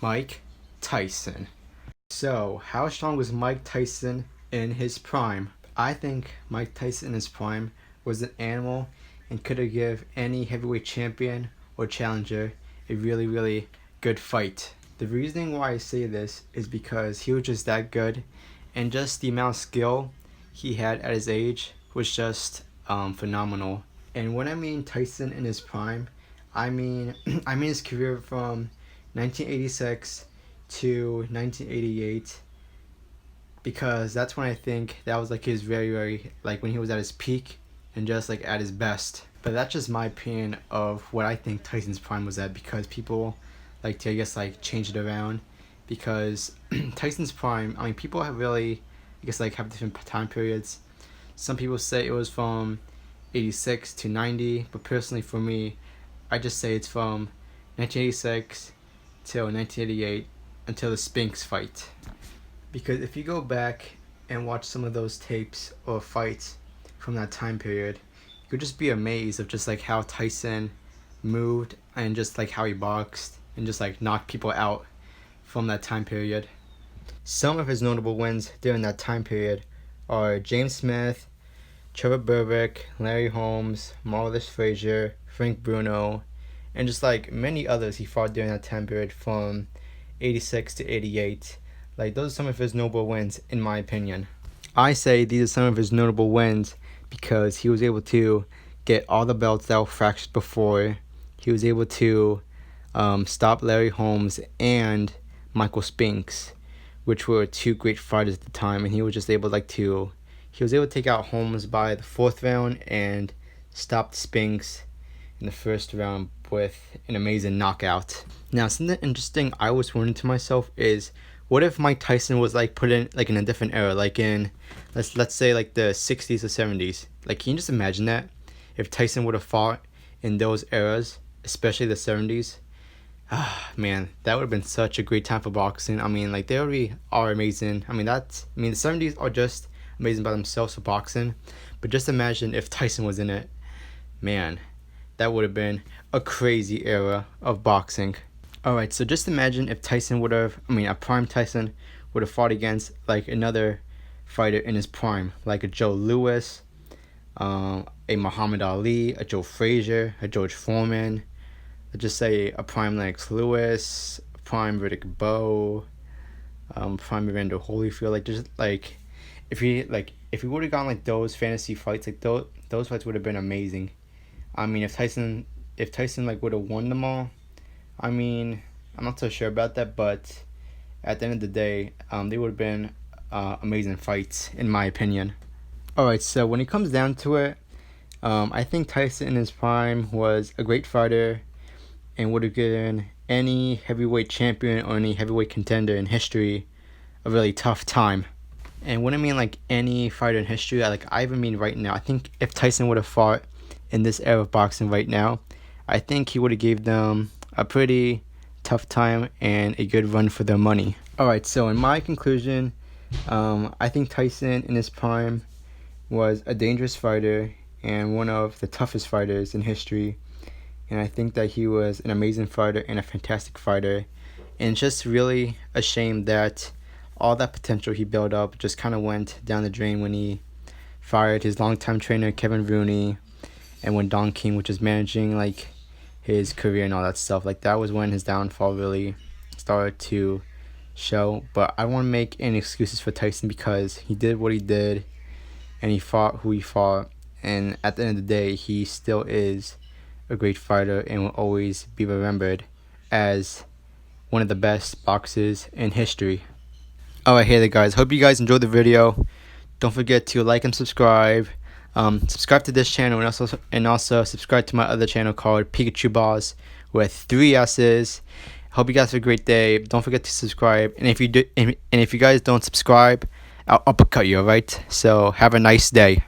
Mike Tyson. So, how strong was Mike Tyson in his prime? I think Mike Tyson in his prime was an animal and could have given any heavyweight champion or challenger a really, really good fight. The reasoning why I say this is because he was just that good, and just the amount of skill he had at his age was just phenomenal. And when I mean Tyson in his prime, I mean I mean his career from 1986 to 1988, because that's when I think that was like his very, very, like when he was at his peak and just like at his best. But that's just my opinion of what I think Tyson's prime was at, because people like to, I guess, like change it around, because Tyson's prime, I mean, people have really, I guess, like have different time periods. Some people say it was from 86 to 90, but personally for me, I just say it's from 1986 till 1988 until the Spinks fight. Because if you go back and watch some of those tapes or fights from that time period, you could just be amazed of just like how Tyson moved and just like how he boxed and just like knocked people out from that time period. Some of his notable wins during that time period are James Smith, Trevor Berbick, Larry Holmes, Marvelous Frazier, Frank Bruno, and just like many others he fought during that time period from 86 to 88. Like, those are some of his notable wins, in my opinion. I say these are some of his notable wins because he was able to get all the belts that were fractured before. He was able to stop Larry Holmes and Michael Spinks, which were two great fighters at the time, and he was just able he was able to take out Holmes by the fourth round and stopped Spinks in the first round with an amazing knockout. Now, something interesting I was wondering to myself is, what if Mike Tyson was like put in like in a different era, like in let's say like the 60s or 70s? Like, can you just imagine that if Tyson would have fought in those eras, especially the 70s? Ah, man, that would have been such a great time for boxing. I mean, like, they already are amazing. I mean, the 70s are just amazing by themselves for boxing, but just imagine if Tyson was in it. Man, that would have been a crazy era of boxing. Alright, so just imagine if Tyson would have, a prime Tyson would have fought against like another fighter in his prime, like a Joe Louis, a Muhammad Ali, a Joe Frazier, a George Foreman, let's just say a prime Lennox Lewis, a prime Riddick Bowe, prime Evander Holyfield. Like, just like if we would have gone like those fantasy fights, like those fights would have been amazing. I mean, if Tyson like would have won them all, I mean, I'm not so sure about that, but at the end of the day, they would have been amazing fights, in my opinion. Alright, so when it comes down to it, I think Tyson in his prime was a great fighter and would have given any heavyweight champion or any heavyweight contender in history a really tough time. And when I mean like any fighter in history, I even mean right now. I think if Tyson would have fought in this era of boxing right now, I think he would have gave them a pretty tough time and a good run for their money. Alright, so in my conclusion, I think Tyson in his prime was a dangerous fighter and one of the toughest fighters in history. And I think that he was an amazing fighter and a fantastic fighter. And it's just really a shame that all that potential he built up just kind of went down the drain when he fired his longtime trainer Kevin Rooney, and when Don King, which is managing like his career and all that stuff, like that was when his downfall really started to show. But I don't want to make any excuses for Tyson, because he did what he did and he fought who he fought, and at the end of the day he still is a great fighter and will always be remembered as one of the best boxers in history. Alright, hey there guys, hope you guys enjoyed the video. Don't forget to like and subscribe. Subscribe to this channel, and also subscribe to my other channel called Pikachu Balls with 3 S's. Hope you guys have a great day. Don't forget to subscribe, and if you guys don't subscribe, I'll uppercut you. Alright, so have a nice day.